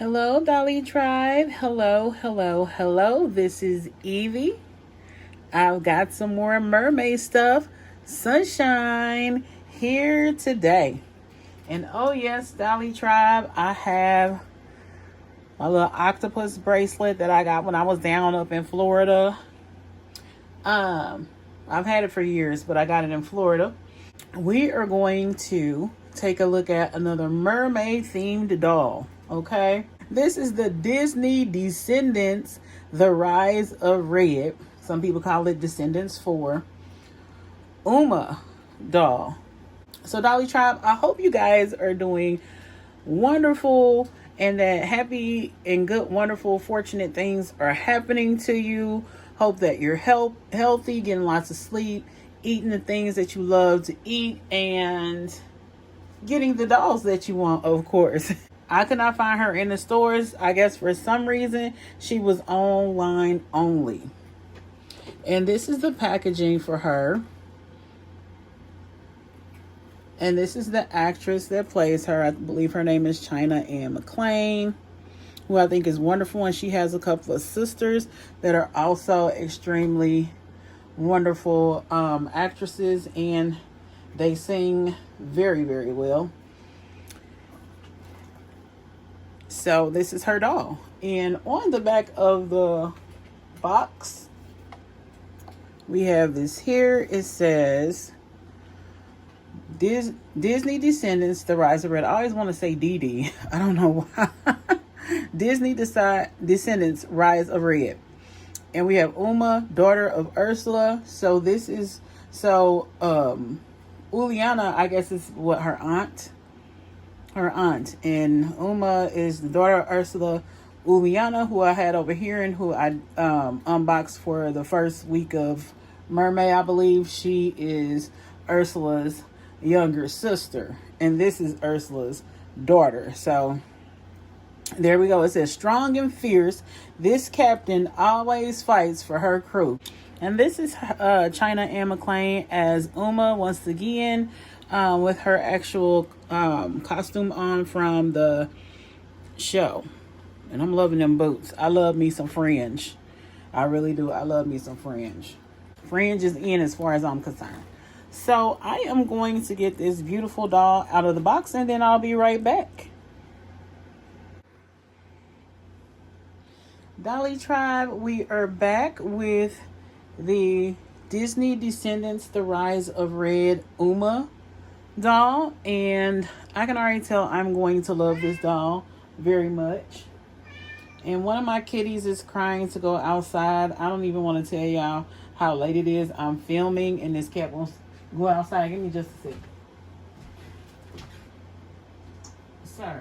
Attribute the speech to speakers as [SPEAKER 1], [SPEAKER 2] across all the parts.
[SPEAKER 1] Hello, Dolly Tribe. Hello, hello, hello. This is Evie. I've got some more mermaid stuff. Sunshine here today. And oh, yes, Dolly Tribe, I have my little octopus bracelet that I got when I was down up in Florida. I've had it for years, but I got it in Florida. We are going to take a look at another mermaid themed doll. Okay, this is the Disney Descendants, The Rise of Red. Some people call it Descendants 4 Uma doll. So Dolly Tribe, I hope you guys are doing wonderful and that happy and good, wonderful, fortunate things are happening to you. Hope that you're healthy, getting lots of sleep, eating the things that you love to eat, and getting the dolls that you want, of course. I could not find her in the stores. I guess for some reason she was online only. And this is the packaging for her. And this is the actress that plays her. I believe her name is China Ann McClain, who I think is wonderful. And she has a couple of sisters that are also extremely wonderful actresses. And they sing very, very well. So this is her doll. And on the back of the box, we have this here. It says Disney Descendants, The Rise of Red. I always want to say DD. I don't know why. Disney Descendants, Rise of Red. And we have Uma, daughter of Ursula. So this is, Uliana, I guess, is what her aunt. And Uma is the daughter of Ursula. Uliana, who I had over here and who I unboxed for the first week of Mermaid, I believe. She is Ursula's younger sister, and this is Ursula's daughter. So there we go. It says, strong and fierce, this captain always fights for her crew. And this is China Ann McClain as Uma once again, with her actual costume on from the show. And I'm loving them boots. I love me some fringe. I really do. I love me some fringe. Fringe is in as far as I'm concerned. So I am going to get this beautiful doll out of the box and then I'll be right back. Dolly Tribe, we are back with the Disney Descendants, The Rise of Red Uma doll, and I can already tell I'm going to love this doll very much. And one of my kitties is crying to go outside. I don't even want to tell y'all how late it is. I'm filming and this cat wants to go outside. Give me just a second. Sir,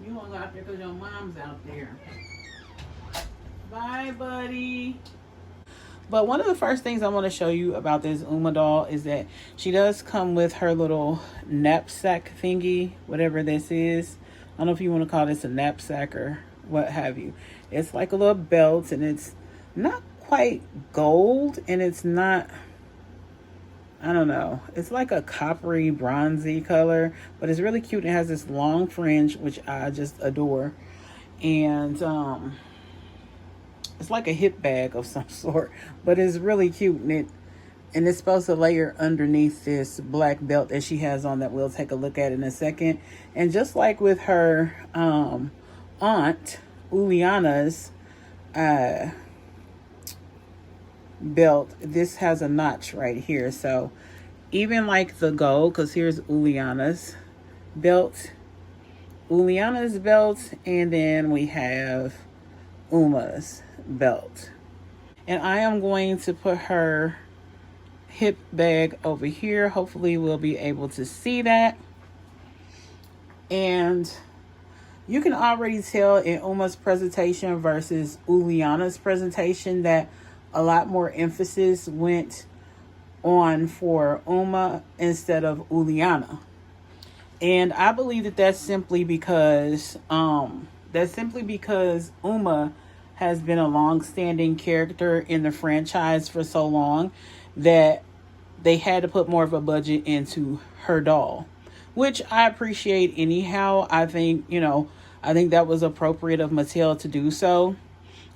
[SPEAKER 1] you won't go out there because your mom's out there. Bye, buddy. But one of the first things I want to show you about this Uma doll is that she does come with her little knapsack thingy, whatever this is. I don't know if you want to call this a knapsack or what have you. It's like a little belt, and it's not quite gold, and it's not, I don't know. It's like a coppery, bronzy color, but it's really cute. It has this long fringe, which I just adore. And it's like a hip bag of some sort, but it's really cute, and it's supposed to layer underneath this black belt that she has on that we'll take a look at in a second. And just like with her aunt Uliana's belt, this has a notch right here. So even like the gold, because here's Uliana's belt, and then we have Uma's belt. And I am going to put her hip bag over here. Hopefully we'll be able to see that. And you can already tell in Uma's presentation versus Uliana's presentation that a lot more emphasis went on for Uma instead of Uliana. And I believe that that's simply because Uma has been a long-standing character in the franchise for so long that they had to put more of a budget into her doll. which I appreciate anyhow. I think, I think that was appropriate of Mattel to do so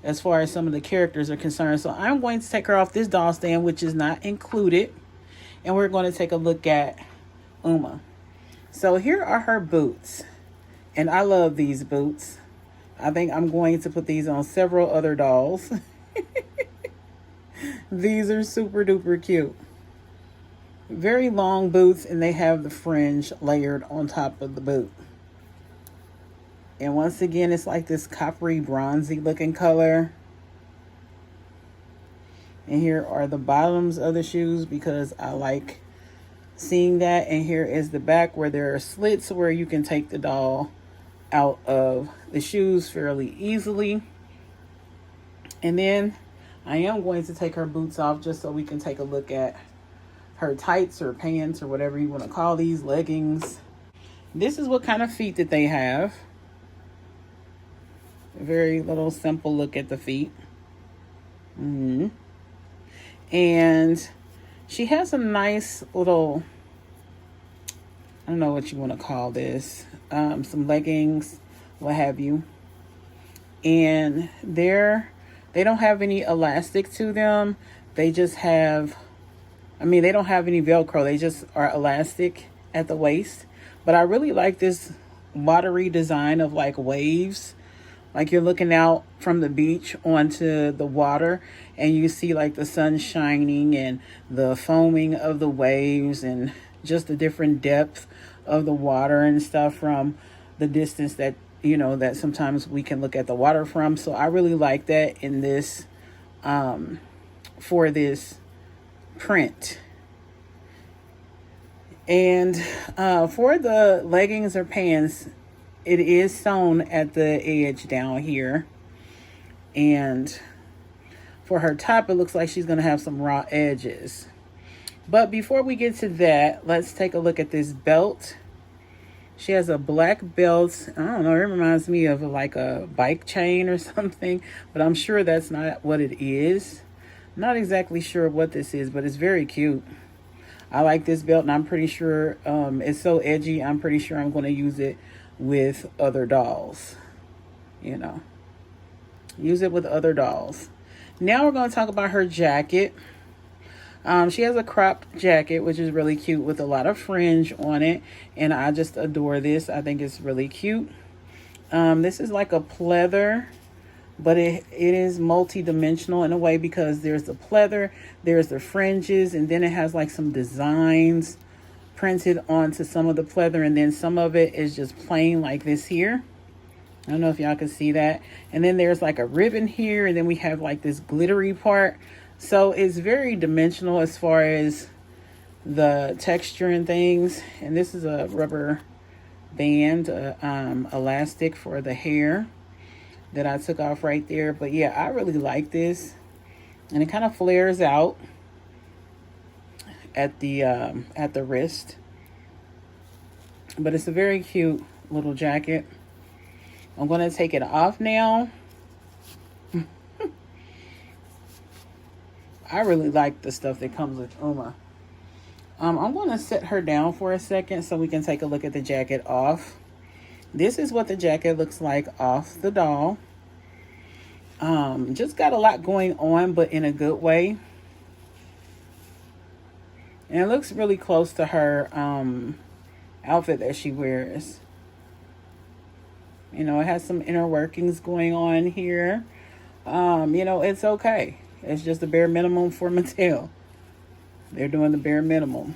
[SPEAKER 1] as far as some of the characters are concerned. So I'm going to take her off this doll stand, which is not included, and we're going to take a look at Uma. So here are her boots, and I love these boots. I think I'm going to put these on several other dolls. These are super duper cute. Very long boots, and they have the fringe layered on top of the boot. And once again, it's like this coppery bronzy looking color. And here are the bottoms of the shoes because I like seeing that. And here is the back where there are slits where you can take the doll out of the shoes fairly easily. And then I am going to take her boots off just so we can take a look at her tights or pants or whatever you want to call these, leggings. This is what kind of feet that they have. A very little simple look at the feet. And she has a nice little, I don't know what you want to call this, some leggings, what have you. And they don't have any elastic to them. They just have, they don't have any Velcro. They just are elastic at the waist. But I really like this watery design of like waves. Like you're looking out from the beach onto the water and you see like the sun shining and the foaming of the waves and just the different depth of the water and stuff from the distance that, that sometimes we can look at the water from. So I really like that in this, for this print. And for the leggings or pants, it is sewn at the edge down here. And for her top, it looks like she's going to have some raw edges. But before we get to that, let's take a look at this belt. She has a black belt. I don't know, it reminds me of like a bike chain or something. But I'm sure that's not what it is. Not exactly sure what this is, but it's very cute. I like this belt, and I'm pretty sure it's so edgy. I'm pretty sure I'm going to use it with other dolls. Use it with other dolls. Now we're going to talk about her jacket. She has a cropped jacket, which is really cute with a lot of fringe on it. And I just adore this. I think it's really cute. This is like a pleather, but it is multi-dimensional in a way because there's the pleather, there's the fringes, and then it has like some designs printed onto some of the pleather, and then some of it is just plain like this here. I don't know if y'all can see that. And then there's like a ribbon here, and then we have like this glittery part. So it's very dimensional as far as the texture and things. And this is a rubber band, elastic for the hair that I took off right there. But yeah, I really like this. And it kind of flares out at the wrist. But it's a very cute little jacket. I'm going to take it off now. I really like the stuff that comes with Uma. I'm going to set her down for a second so we can take a look at the jacket off. This is what the jacket looks like off the doll. Just got a lot going on, but in a good way. And it looks really close to her outfit that she wears. It has some inner workings going on here. It's okay. It's just the bare minimum for Mattel. They're doing the bare minimum.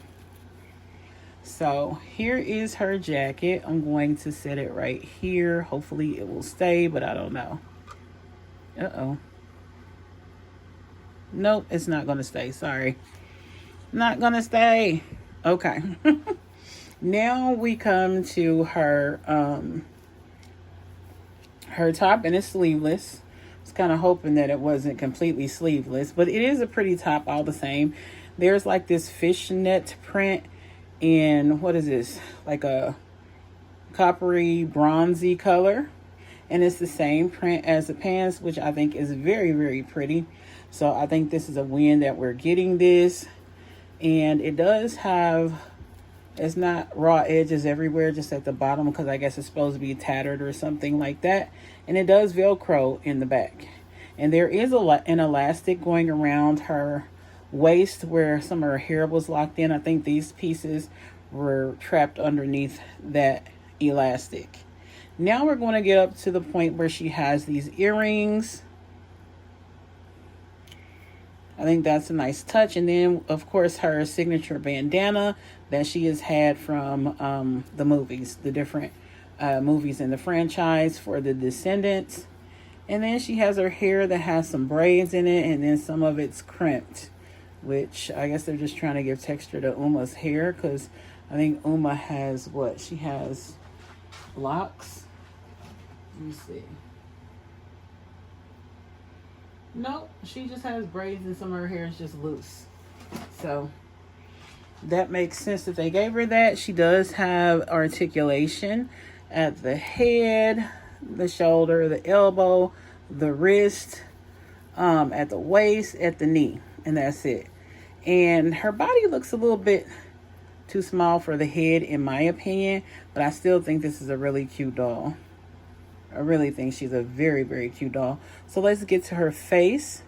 [SPEAKER 1] So here is her jacket. I'm going to set it right here. Hopefully it will stay, but I don't know. Uh-oh. Nope, it's not going to stay. Sorry. Not going to stay. Okay. Now we come to her her top, and it's sleeveless. I was kind of hoping that it wasn't completely sleeveless, but it is a pretty top all the same. There's like this fishnet print in, what is this? Like a coppery bronzy color. And it's the same print as the pants, which I think is very, very pretty. So I think this is a win that we're getting this. And it does have It's not raw edges everywhere, just at the bottom, because I guess it's supposed to be tattered or something like that. And it does Velcro in the back. And there is an elastic going around her waist where some of her hair was locked in. I think these pieces were trapped underneath that elastic. Now we're going to get up to the point where she has these earrings. I think that's a nice touch. And then, of course, her signature bandana that she has had from the movies, the different movies in the franchise for the Descendants. And then she has her hair that has some braids in it, and then some of it's crimped, which I guess they're just trying to give texture to Uma's hair, because I think Uma has what? She has locks. Let me see. No, she just has braids and some of her hair is just loose. So that makes sense that they gave her that. She does have articulation at the head, the shoulder, the elbow, the wrist, at the waist, at the knee, and that's it. And her body looks a little bit too small for the head, in my opinion, but I still think this is a really cute doll. I really think she's a very, very cute doll. So let's get to her face.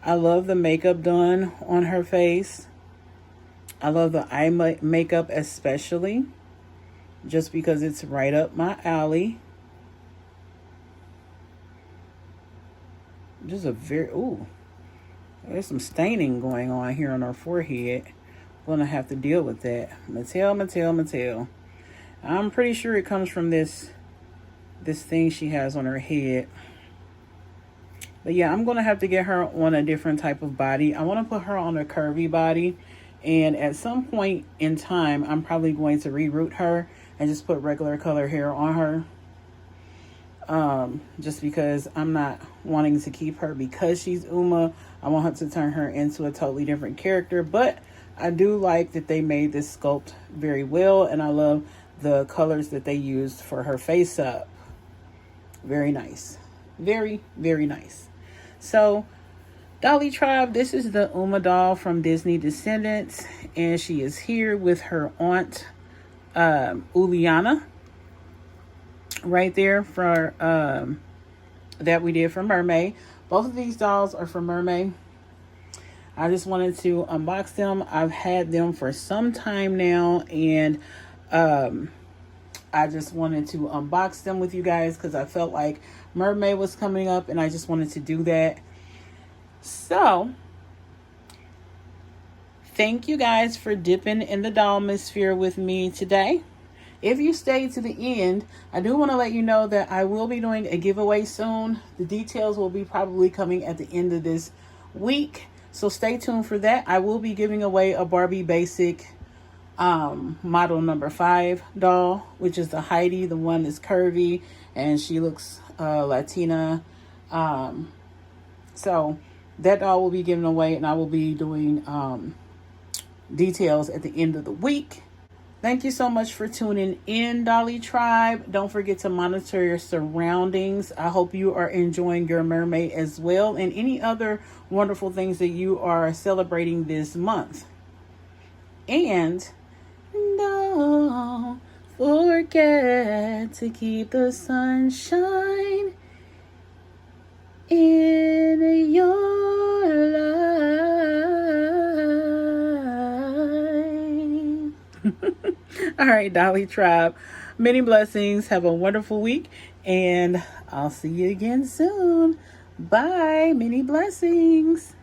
[SPEAKER 1] I love the makeup done on her face. I love the eye makeup especially, just because it's right up my alley. Just a very, ooh, there's some staining going on here on her forehead. I'm gonna have to deal with that. Mattel. I'm pretty sure it comes from this thing she has on her head. But yeah, I'm gonna have to get her on a different type of body. I want to put her on a curvy body, and at some point in time I'm probably going to reroot her and just put regular color hair on her, just because I'm not wanting to keep her because she's Uma. I want her to turn her into a totally different character. But I do like that they made this sculpt very well, and I love the colors that they used for her face up. Very nice. Very, very nice. So, Dolly Tribe, this is the Uma doll from Disney Descendants, and she is here with her aunt, Uliana, right there for that we did for Mermaid. Both of these dolls are for Mermaid. I just wanted to unbox them. I've had them for some time now, and I just wanted to unbox them with you guys because I felt like Mermaid was coming up and I just wanted to do that. So, thank you guys for dipping in the doll-mosphere with me today. If you stayed to the end, I do want to let you know that I will be doing a giveaway soon. The details will be probably coming at the end of this week, so stay tuned for that. I will be giving away a Barbie Basic model number 5 doll, which is the Heidi, the one that's curvy and she looks Latina. So that doll will be given away, and I will be doing details at the end of the week. Thank you so much for tuning in, Dolly Tribe. Don't forget to monitor your surroundings. I hope you are enjoying your mermaid as well, and any other wonderful things that you are celebrating this month. And don't forget to keep the sunshine in your life. All right, Dolly Tribe. Many blessings. Have a wonderful week, and I'll see you again soon. Bye. Many blessings.